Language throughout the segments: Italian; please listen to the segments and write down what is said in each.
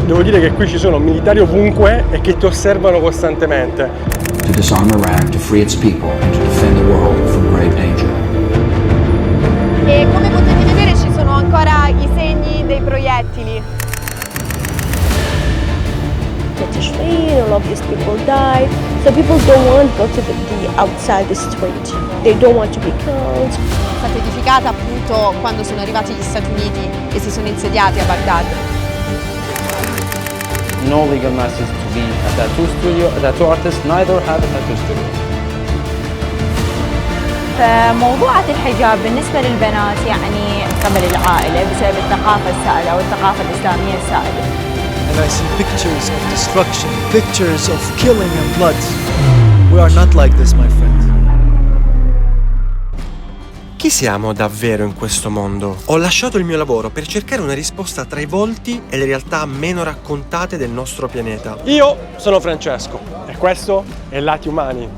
Devo dire che qui ci sono militari ovunque e che ti osservano costantemente. To disarm Iraq, to free its people, and to defend the world from grave danger. E come potete vedere ci sono ancora i segni dei proiettili. A lot of these people died, so people don't want to go to the outside the street. They don't want to be killed. È stata edificata appunto quando sono arrivati gli Stati Uniti e si sono insediati a Baghdad. No legal license to be a tattoo artist, neither have a tattoo studio. فموضوعة الحجاب بالنسبة للبنات يعني قبل العائلة بسبب الثقافة السائدة والثقافة الإسلامية السائدة. And I see pictures of destruction, pictures of killing and blood. We are not like this, my friend. Chi siamo davvero in questo mondo? Ho lasciato il mio lavoro per cercare una risposta tra i volti e le realtà meno raccontate del nostro pianeta. Io sono Francesco e questo è Lati Umani.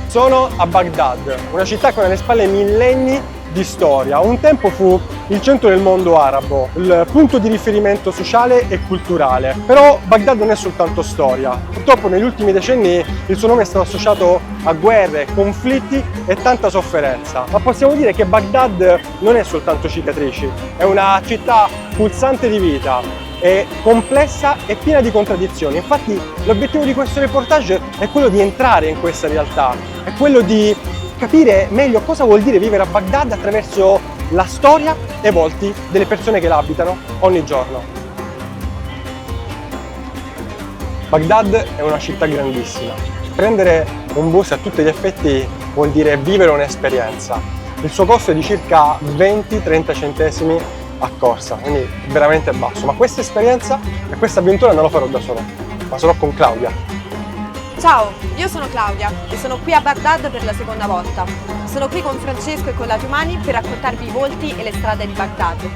Sono a Baghdad, una città con alle spalle millenni di storia. Un tempo fu il centro del mondo arabo, il punto di riferimento sociale e culturale. Però Baghdad non è soltanto storia. Purtroppo negli ultimi decenni il suo nome è stato associato a guerre, conflitti e tanta sofferenza. Ma possiamo dire che Baghdad non è soltanto cicatrici, è una città pulsante di vita. È complessa e piena di contraddizioni. Infatti l'obiettivo di questo reportage è quello di entrare in questa realtà, è quello di capire meglio cosa vuol dire vivere a Baghdad attraverso la storia e i volti delle persone che la abitano ogni giorno. Baghdad è una città grandissima. Prendere un bus a tutti gli effetti vuol dire vivere un'esperienza. Il suo costo è di circa 20-30 centesimi a corsa, quindi veramente basso, ma questa esperienza e questa avventura non lo farò da solo, ma sarò con Claudia. Ciao, io sono Claudia e sono qui a Baghdad per la seconda volta. Sono qui con Francesco e con Lati Umani per raccontarvi i volti e le strade di Baghdad.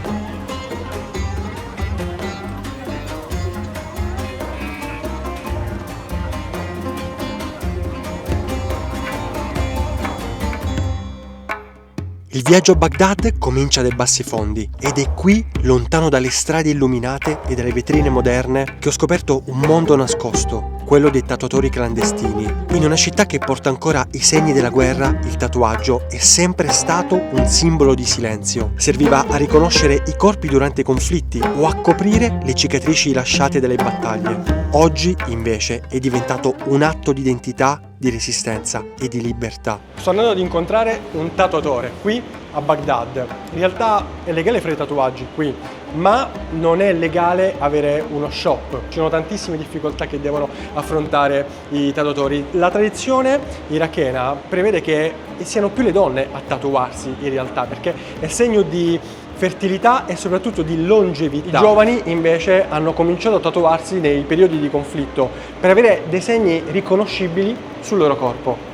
Il viaggio a Baghdad comincia dai bassi fondi ed è qui, lontano dalle strade illuminate e dalle vetrine moderne, che ho scoperto un mondo nascosto, quello dei tatuatori clandestini. In una città che porta ancora i segni della guerra, il tatuaggio è sempre stato un simbolo di silenzio. Serviva a riconoscere i corpi durante i conflitti o a coprire le cicatrici lasciate dalle battaglie. Oggi, invece, è diventato un atto di identità, di resistenza e di libertà. Sto andando ad incontrare un tatuatore qui a Baghdad. In realtà è legale fare i tatuaggi qui, ma non è legale avere uno shop. Ci sono tantissime difficoltà che devono affrontare i tatuatori. La tradizione irachena prevede che siano più le donne a tatuarsi in realtà, perché è segno di fertilità e soprattutto di longevità. I giovani invece hanno cominciato a tatuarsi nei periodi di conflitto per avere dei segni riconoscibili sul loro corpo.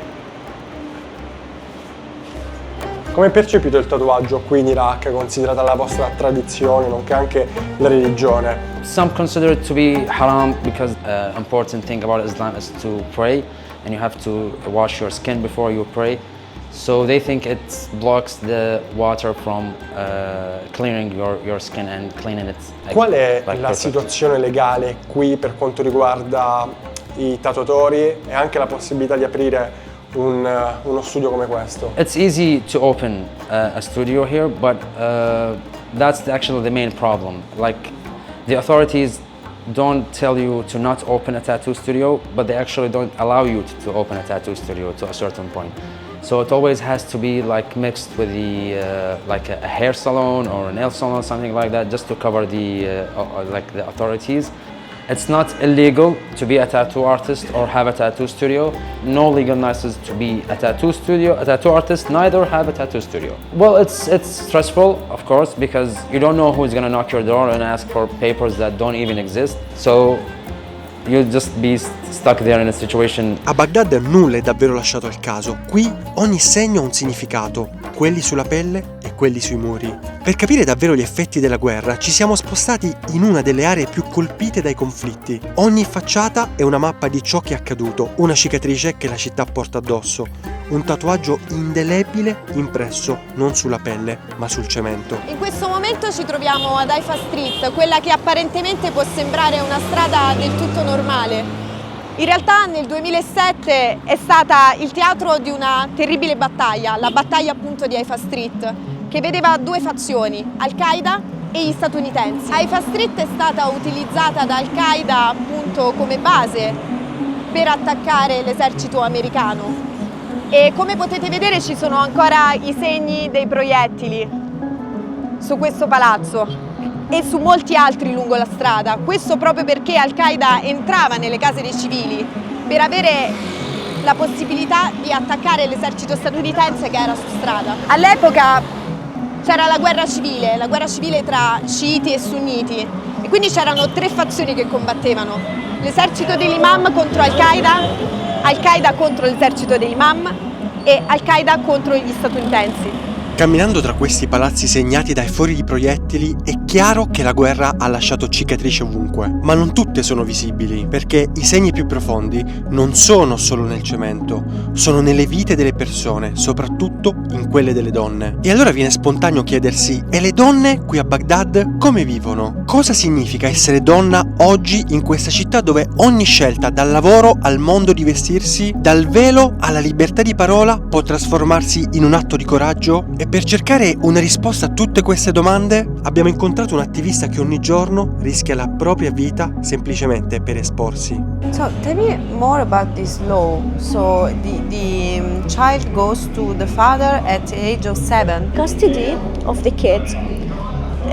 Come è percepito il tatuaggio qui in Iraq, considerata la vostra tradizione, nonché anche la religione? Some consider it to be haram because important thing about Islam is to pray and you have to wash your skin before you pray. So they think it blocks the water from clearing your skin and cleaning it. Qual è la perfect. situazione legale qui per quanto riguarda i tatuatori e anche la possibilità di aprire uno studio come questo? It's easy to open a studio here, but that's actually the main problem. Like the authorities don't tell you to not open a tattoo studio, but they actually don't allow you to open a tattoo studio to a certain point. So it always has to be like mixed with the like a hair salon or a nail salon, something like that, just to cover the like the authorities. It's not illegal to be a tattoo artist or have a tattoo studio. No legal license to be a tattoo studio, a tattoo artist, neither have a tattoo studio. Well, it's stressful, of course, because you don't know who's gonna knock your door and ask for papers that don't even exist. So you'll just be stuck there in a situation. A Baghdad nulla è davvero lasciato al caso. Qui ogni segno ha un significato, quelli sulla pelle e quelli sui muri. Per capire davvero gli effetti della guerra ci siamo spostati in una delle aree più colpite dai conflitti. Ogni facciata è una mappa di ciò che è accaduto, una cicatrice che la città porta addosso, un tatuaggio indelebile impresso non sulla pelle ma sul cemento. In questo momento ci troviamo ad Haifa Street, quella che apparentemente può sembrare una strada del tutto normale. In realtà nel 2007 è stata il teatro di una terribile battaglia, la battaglia appunto di Haifa Street, che vedeva due fazioni, Al-Qaeda e gli statunitensi. Haifa Street è stata utilizzata da Al-Qaeda appunto come base per attaccare l'esercito americano. E come potete vedere ci sono ancora i segni dei proiettili su questo palazzo e su molti altri lungo la strada. Questo proprio perché Al-Qaeda entrava nelle case dei civili per avere la possibilità di attaccare l'esercito statunitense che era su strada. All'epoca c'era la guerra civile tra sciiti e sunniti e quindi c'erano tre fazioni che combattevano: l'esercito dell'imam contro Al-Qaeda, Al-Qaeda contro l'esercito dell'imam e Al-Qaeda contro gli statunitensi. Camminando tra questi palazzi segnati dai fori di proiettili è chiaro che la guerra ha lasciato cicatrici ovunque, ma non tutte sono visibili, perché i segni più profondi non sono solo nel cemento, sono nelle vite delle persone, soprattutto in quelle delle donne. E allora viene spontaneo chiedersi: e le donne qui a Baghdad come vivono? Cosa significa essere donna oggi in questa città dove ogni scelta, dal lavoro al modo di vestirsi, dal velo alla libertà di parola, può trasformarsi in un atto di coraggio? E per cercare una risposta a tutte queste domande abbiamo incontrato un attivista che ogni giorno rischia la propria vita semplicemente per esporsi. So tell me more about this law. So the child goes to the father at the age of 7. Custody of the kids,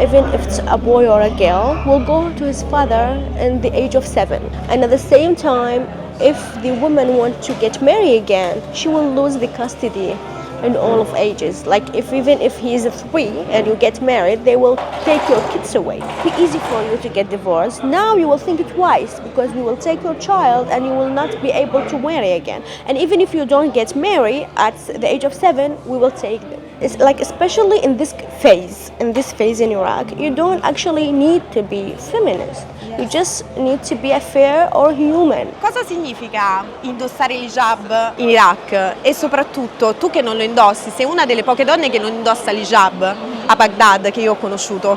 even if it's a boy or a girl, will go to his father in the age of 7. And at the same time, if the woman wants to get married again, she will lose the custody in all of ages. Like even if he is 3 and you get married, they will take your kids away. It's easy for you to get divorced. Now you will think twice because we will take your child and you will not be able to marry again. And even if you don't get married at the age of 7, we will take them. It's like, especially in this phase in Iraq, you don't actually need to be feminist. You just need to be a fair or human. Cosa significa indossare l'hijab in Iraq? E soprattutto, tu che non lo indossi, sei una delle poche donne che non indossa l'hijab a Baghdad che io ho conosciuto.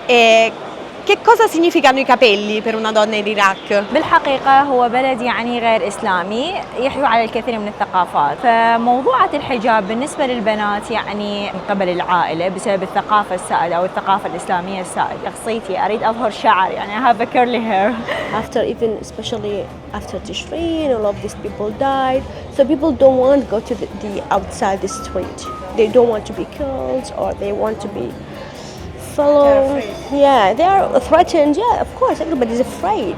E che cosa significano i capelli per una donna in Iraq? بالحقيقة هو بلد يعني غير إسلامي يحوي على الكثير من الثقافات، فموضوعة الحجاب بالنسبة للبنات يعني من قبل العائلة بسبب الثقافة السائدة أو الثقافة الإسلامية السائدة. شخصيتي أريد أظهر شعري يعني I have a curly hair. After even especially after Tishrin, all of these people died. So people don't want to go to the outside the street. They don't want to be killed or they want to be followed. Yeah, they are threatened. Yeah, of course, everybody's afraid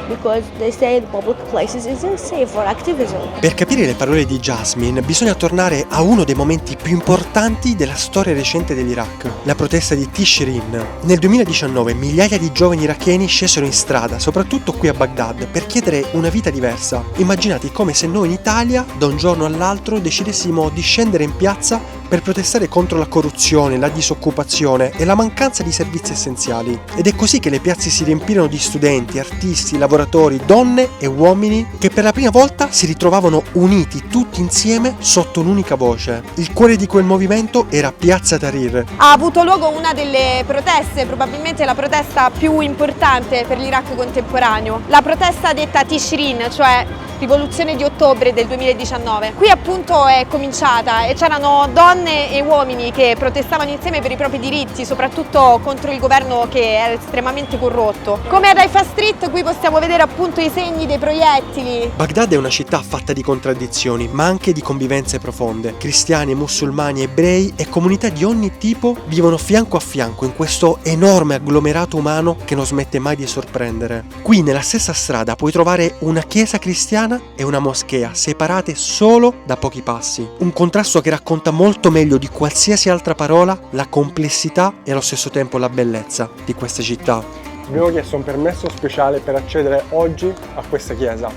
because they say the public places isn't safe for activism. Per capire le parole di Jasmine bisogna tornare a uno dei momenti più importanti della storia recente dell'Iraq, la protesta di Tishrin. Nel 2019 migliaia di giovani iracheni scesero in strada, soprattutto qui a Baghdad, per chiedere una vita diversa. Immaginate come se noi in Italia, da un giorno all'altro, decidessimo di scendere in piazza per protestare contro la corruzione, la disoccupazione e la mancanza di servizi essenziali. Ed è così che le piazze si riempirono di studenti, artisti, lavoratori, donne e uomini che per la prima volta si ritrovavano uniti tutti insieme sotto un'unica voce. Il cuore di quel movimento era Piazza Tahrir. Ha avuto luogo una delle proteste, probabilmente la protesta più importante per l'Iraq contemporaneo, la protesta detta Tishrin, cioè rivoluzione di ottobre del 2019. Qui appunto è cominciata e c'erano donne e uomini che protestavano insieme per i propri diritti, soprattutto contro il governo che era estremamente corrotto. Come ad Haifa Street qui possiamo vedere appunto i segni dei proiettili. Baghdad è una città fatta di contraddizioni, ma anche di convivenze profonde. Cristiani, musulmani, ebrei e comunità di ogni tipo vivono fianco a fianco in questo enorme agglomerato umano che non smette mai di sorprendere. Qui nella stessa strada puoi trovare una chiesa cristiana e una moschea separate solo da pochi passi. Un contrasto che racconta molto meglio di qualsiasi altra parola la complessità e allo stesso tempo la bellezza di questa città. Abbiamo chiesto un permesso speciale per accedere oggi a questa chiesa.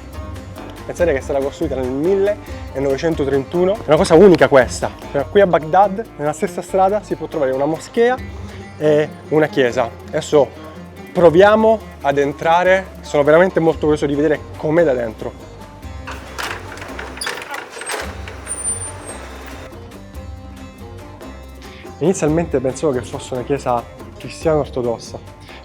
Pensate che è stata costruita nel 1931, è una cosa unica questa. Cioè, qui a Baghdad, nella stessa strada, si può trovare una moschea e una chiesa. Adesso proviamo ad entrare, sono veramente molto curioso di vedere com'è da dentro. Inizialmente pensavo che fosse una chiesa cristiana ortodossa,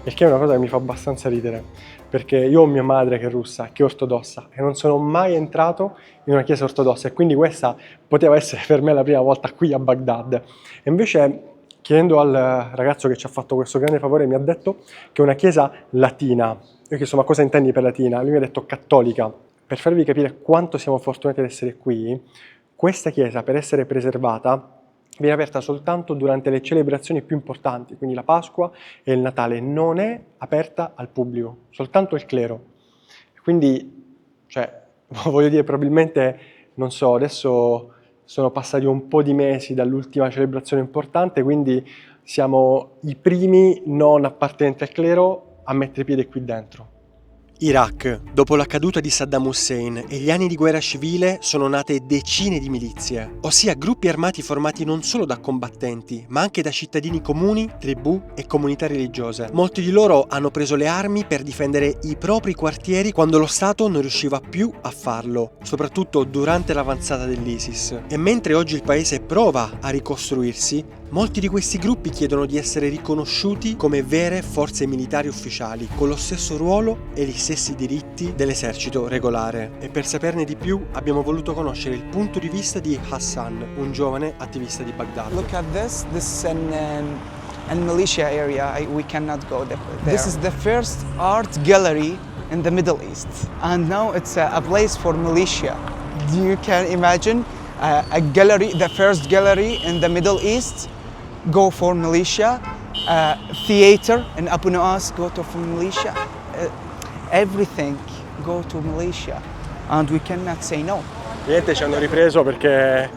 il che è una cosa che mi fa abbastanza ridere, perché io ho mia madre che è russa, che è ortodossa, e non sono mai entrato in una chiesa ortodossa, e quindi questa poteva essere per me la prima volta qui a Baghdad. E invece, chiedendo al ragazzo che ci ha fatto questo grande favore, mi ha detto che è una chiesa latina. Io ho chiesto: ma cosa intendi per latina? Lui mi ha detto cattolica. Per farvi capire quanto siamo fortunati ad essere qui, questa chiesa, per essere preservata, viene aperta soltanto durante le celebrazioni più importanti, quindi la Pasqua e il Natale. Non è aperta al pubblico, soltanto il clero. Quindi, voglio dire, probabilmente, non so, adesso sono passati un po' di mesi dall'ultima celebrazione importante, quindi siamo i primi non appartenenti al clero a mettere piede qui dentro. Iraq. Dopo la caduta di Saddam Hussein e gli anni di guerra civile sono nate decine di milizie, ossia gruppi armati formati non solo da combattenti, ma anche da cittadini comuni, tribù e comunità religiose. Molti di loro hanno preso le armi per difendere i propri quartieri quando lo Stato non riusciva più a farlo, soprattutto durante l'avanzata dell'ISIS. E mentre oggi il paese prova a ricostruirsi, molti di questi gruppi chiedono di essere riconosciuti come vere forze militari ufficiali, con lo stesso ruolo e gli stessi diritti dell'esercito regolare. E per saperne di più abbiamo voluto conoscere il punto di vista di Hassan, un giovane attivista di Baghdad. Look at this is an militia area. We cannot go there. This is the first art gallery in the Middle East, and now it's a place for militia. You can imagine a gallery, the first gallery in the Middle East, go for militia. Theater in Abu Nu'as go to for militia. Everything go to militia, and we cannot say no. Niente, ci hanno ripreso perché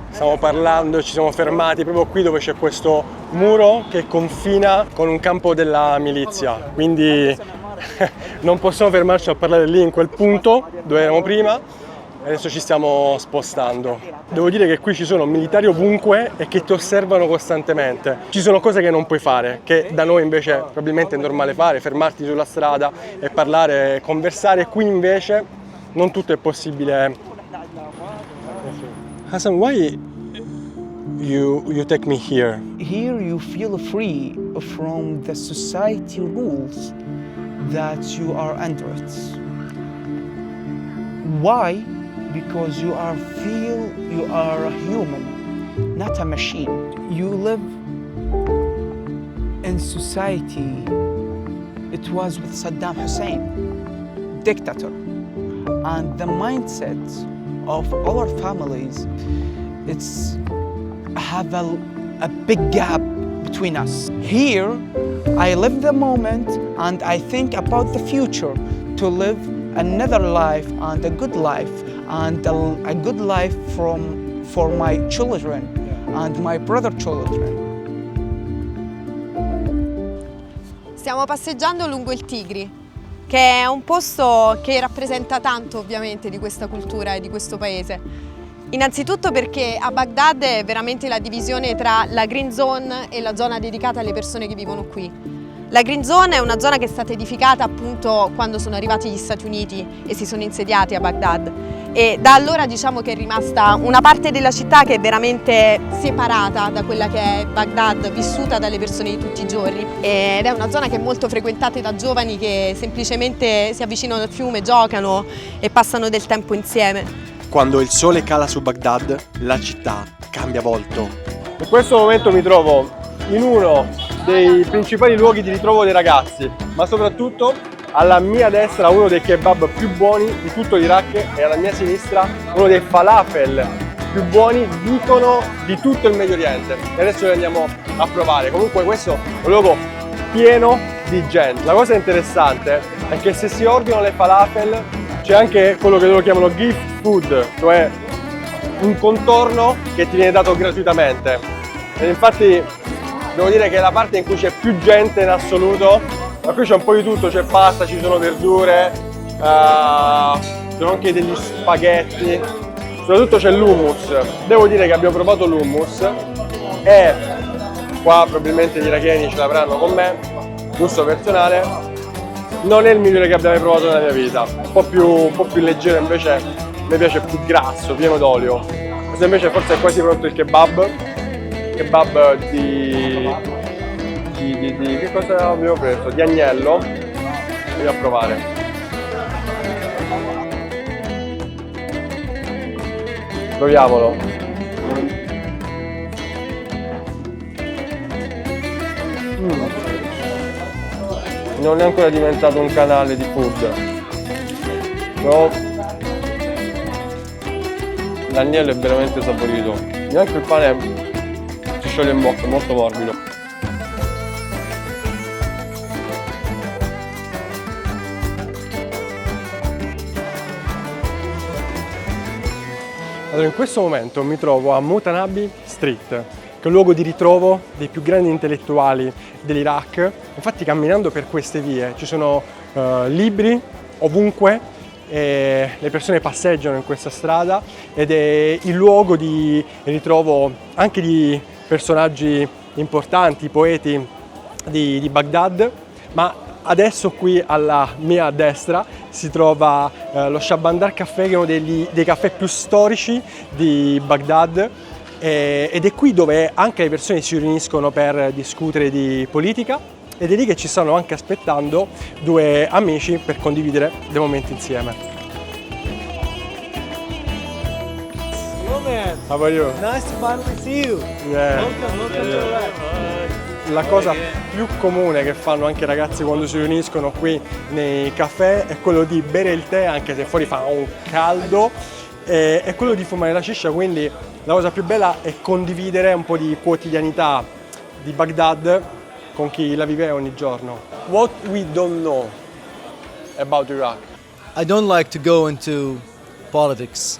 stiamo parlando, ci siamo fermati proprio qui dove c'è questo muro che confina con un campo della milizia, quindi non possiamo fermarci a parlare lì in quel punto dove eravamo prima. Adesso ci stiamo spostando. Devo dire che qui ci sono militari ovunque e che ti osservano costantemente. Ci sono cose che non puoi fare, che da noi invece probabilmente è normale fare, fermarti sulla strada e parlare, conversare. Qui invece non tutto è possibile. Hassan, why you take me here? Here you feel free from the society rules that you are under it. Why? Because you are a human, not a machine. You live in society. It was with Saddam Hussein, dictator, and the mindset of our families, it's have a big gap between us. Here, I live the moment and I think about the future to live another life and a good life. And a good life for my children and my brother children. Stiamo passeggiando lungo il Tigri, che è un posto che rappresenta tanto ovviamente di questa cultura e di questo paese. Innanzitutto perché a Baghdad è veramente la divisione tra la green zone e la zona dedicata alle persone che vivono qui. La Green Zone è una zona che è stata edificata appunto quando sono arrivati gli Stati Uniti e si sono insediati a Baghdad, e da allora diciamo che è rimasta una parte della città che è veramente separata da quella che è Baghdad, vissuta dalle persone di tutti i giorni, ed è una zona che è molto frequentata da giovani che semplicemente si avvicinano al fiume, giocano e passano del tempo insieme. Quando il sole cala su Baghdad, la città cambia volto. In questo momento mi trovo in uno dei principali luoghi di ritrovo dei ragazzi, ma soprattutto alla mia destra uno dei kebab più buoni di tutto l'Iraq e alla mia sinistra uno dei falafel più buoni, dicono, di tutto il Medio Oriente. E adesso li andiamo a provare. Comunque questo è un luogo pieno di gente. La cosa interessante è che se si ordinano le falafel c'è anche quello che loro chiamano gift food, cioè un contorno che ti viene dato gratuitamente. E infatti devo dire che è la parte in cui c'è più gente in assoluto, ma qui c'è un po' di tutto, c'è pasta, ci sono verdure, ci sono anche degli spaghetti, soprattutto c'è l'hummus. Devo dire che abbiamo provato l'hummus e qua probabilmente gli iracheni ce l'avranno con me, gusto personale, non è il migliore che abbia mai provato nella mia vita, un po' più leggero, invece mi piace più grasso, pieno d'olio. Questo invece forse è quasi pronto il kebab. kebab di che cosa abbiamo preso? Di agnello. Voglio provare. Proviamolo. Non è ancora diventato un canale di food, però l'agnello è veramente saporito. Neanche il pane si scioglie in bocca, è molto morbido. Allora, in questo momento mi trovo a Mutanabi Street, che è un luogo di ritrovo dei più grandi intellettuali dell'Iraq. Infatti, camminando per queste vie ci sono libri ovunque, e le persone passeggiano in questa strada ed è il luogo di ritrovo anche di personaggi importanti, poeti di Baghdad, ma adesso qui alla mia destra si trova lo Shabandar Café, che è uno dei caffè più storici di Baghdad, ed è qui dove anche le persone si riuniscono per discutere di politica, ed è lì che ci stanno anche aspettando due amici per condividere dei momenti insieme. Hello man. How are you? Nice to finally see you. Yeah. Welcome to Iraq. La cosa più comune che fanno anche i ragazzi quando si riuniscono qui nei caffè è quello di bere il tè, anche se fuori fa un caldo, e è quello di fumare la shisha. Quindi la cosa più bella è condividere un po' di quotidianità di Baghdad con chi la vive ogni giorno. What we don't know about Iraq? I don't like to go into politics,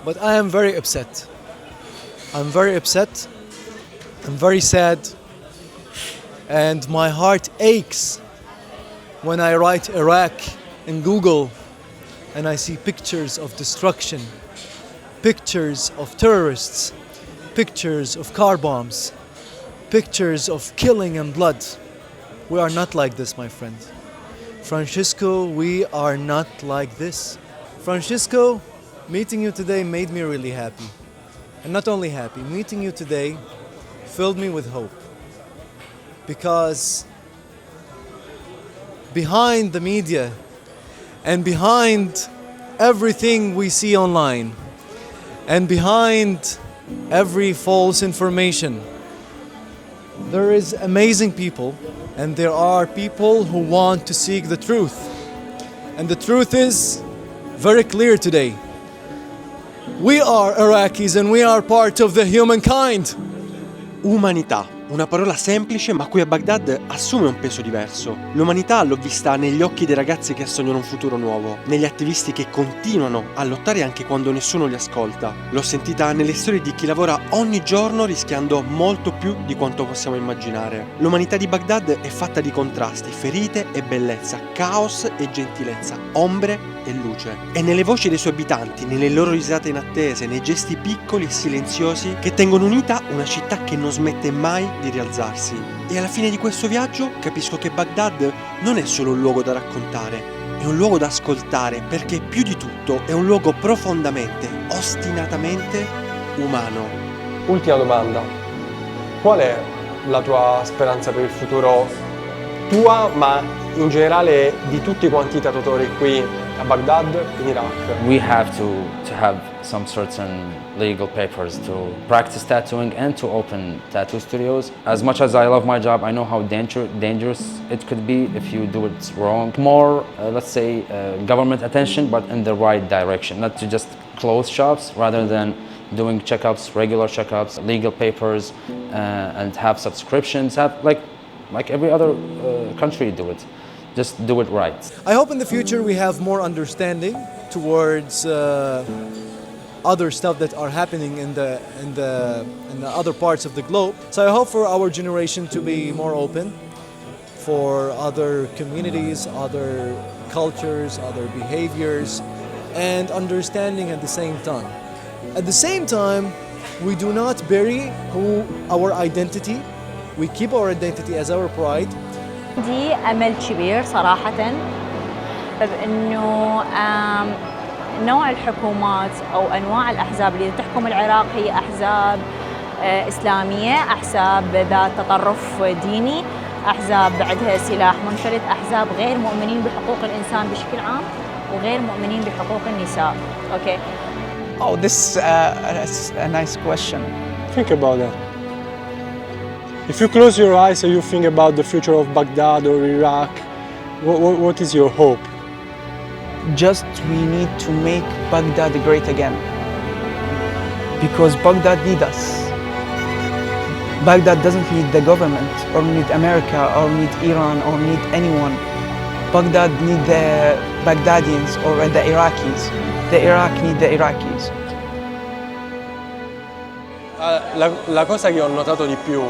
but I am very upset. I'm very upset. I'm very sad. And my heart aches when I write Iraq in Google and I see pictures of destruction, pictures of terrorists, pictures of car bombs, pictures of killing and blood. We are not like this, my friend. Francisco, we are not like this. Francisco, meeting you today made me really happy. And not only happy, meeting you today filled me with hope. Because behind the media and behind everything we see online and behind every false information, there is amazing people, and there are people who want to seek the truth. And the truth is very clear today. We are Iraqis and we are part of the humankind. Umanità. Una parola semplice ma qui a Baghdad assume un peso diverso. L'umanità l'ho vista negli occhi dei ragazzi che sognano un futuro nuovo, negli attivisti che continuano a lottare anche quando nessuno li ascolta. L'ho sentita nelle storie di chi lavora ogni giorno rischiando molto più di quanto possiamo immaginare. L'umanità di Baghdad è fatta di contrasti, ferite e bellezza, caos e gentilezza, ombre e luce. E nelle voci dei suoi abitanti, nelle loro risate inattese, nei gesti piccoli e silenziosi che tengono unita una città che non smette mai di rialzarsi. E alla fine di questo viaggio capisco che Baghdad non è solo un luogo da raccontare, è un luogo da ascoltare, perché più di tutto è un luogo profondamente, ostinatamente umano. Ultima domanda. Qual è la tua speranza per il futuro, tua ma in generale di tutti quanti i tatuatori qui a Baghdad, in Iraq? We have to have some certain legal papers to practice tattooing and to open tattoo studios. As much as I love my job, I know how dangerous it could be if you do it wrong. More, let's say, government attention, but in the right direction, not to just close shops, rather than doing checkups, regular checkups, legal papers, and have subscriptions, have like every other country do it. Just do it right. I hope in the future we have more understanding towards other stuff that are happening in the other parts of the globe. So I hope for our generation to be more open for other communities, other cultures, other behaviors, and understanding at the same time. At the same time, we do not bury our identity. We keep our identity as our pride. عندي أمل كبير صراحة بأنه نوع الحكومات أو أنواع الأحزاب اللي تحكم العراق هي أحزاب إسلامية، أحزاب ذات تطرف ديني، أحزاب بعدها سلاح منفلت، أحزاب غير مؤمنين بحقوق الإنسان بشكل عام وغير مؤمنين بحقوق النساء. Okay. Oh, this is a nice question. Think about that. If you close your eyes and you think about the future of Baghdad or Iraq, what is your hope? Just we need to make Baghdad great again. Because Baghdad needs us. Baghdad doesn't need the government or need America or need Iran or need anyone. Baghdad needs the Baghdadians or the Iraqis. The Iraq need the Iraqis. La cosa che ho notato di più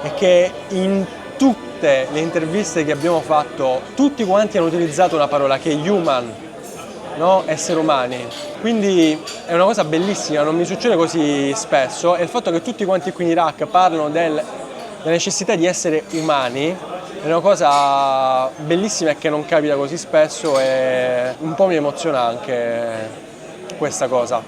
è che in tutte le interviste che abbiamo fatto tutti quanti hanno utilizzato una parola che è human, no? Esseri umani. Quindi è una cosa bellissima, non mi succede così spesso, e il fatto che tutti quanti qui in Iraq parlano della necessità di essere umani è una cosa bellissima e che non capita così spesso, e un po' mi emoziona anche questa cosa.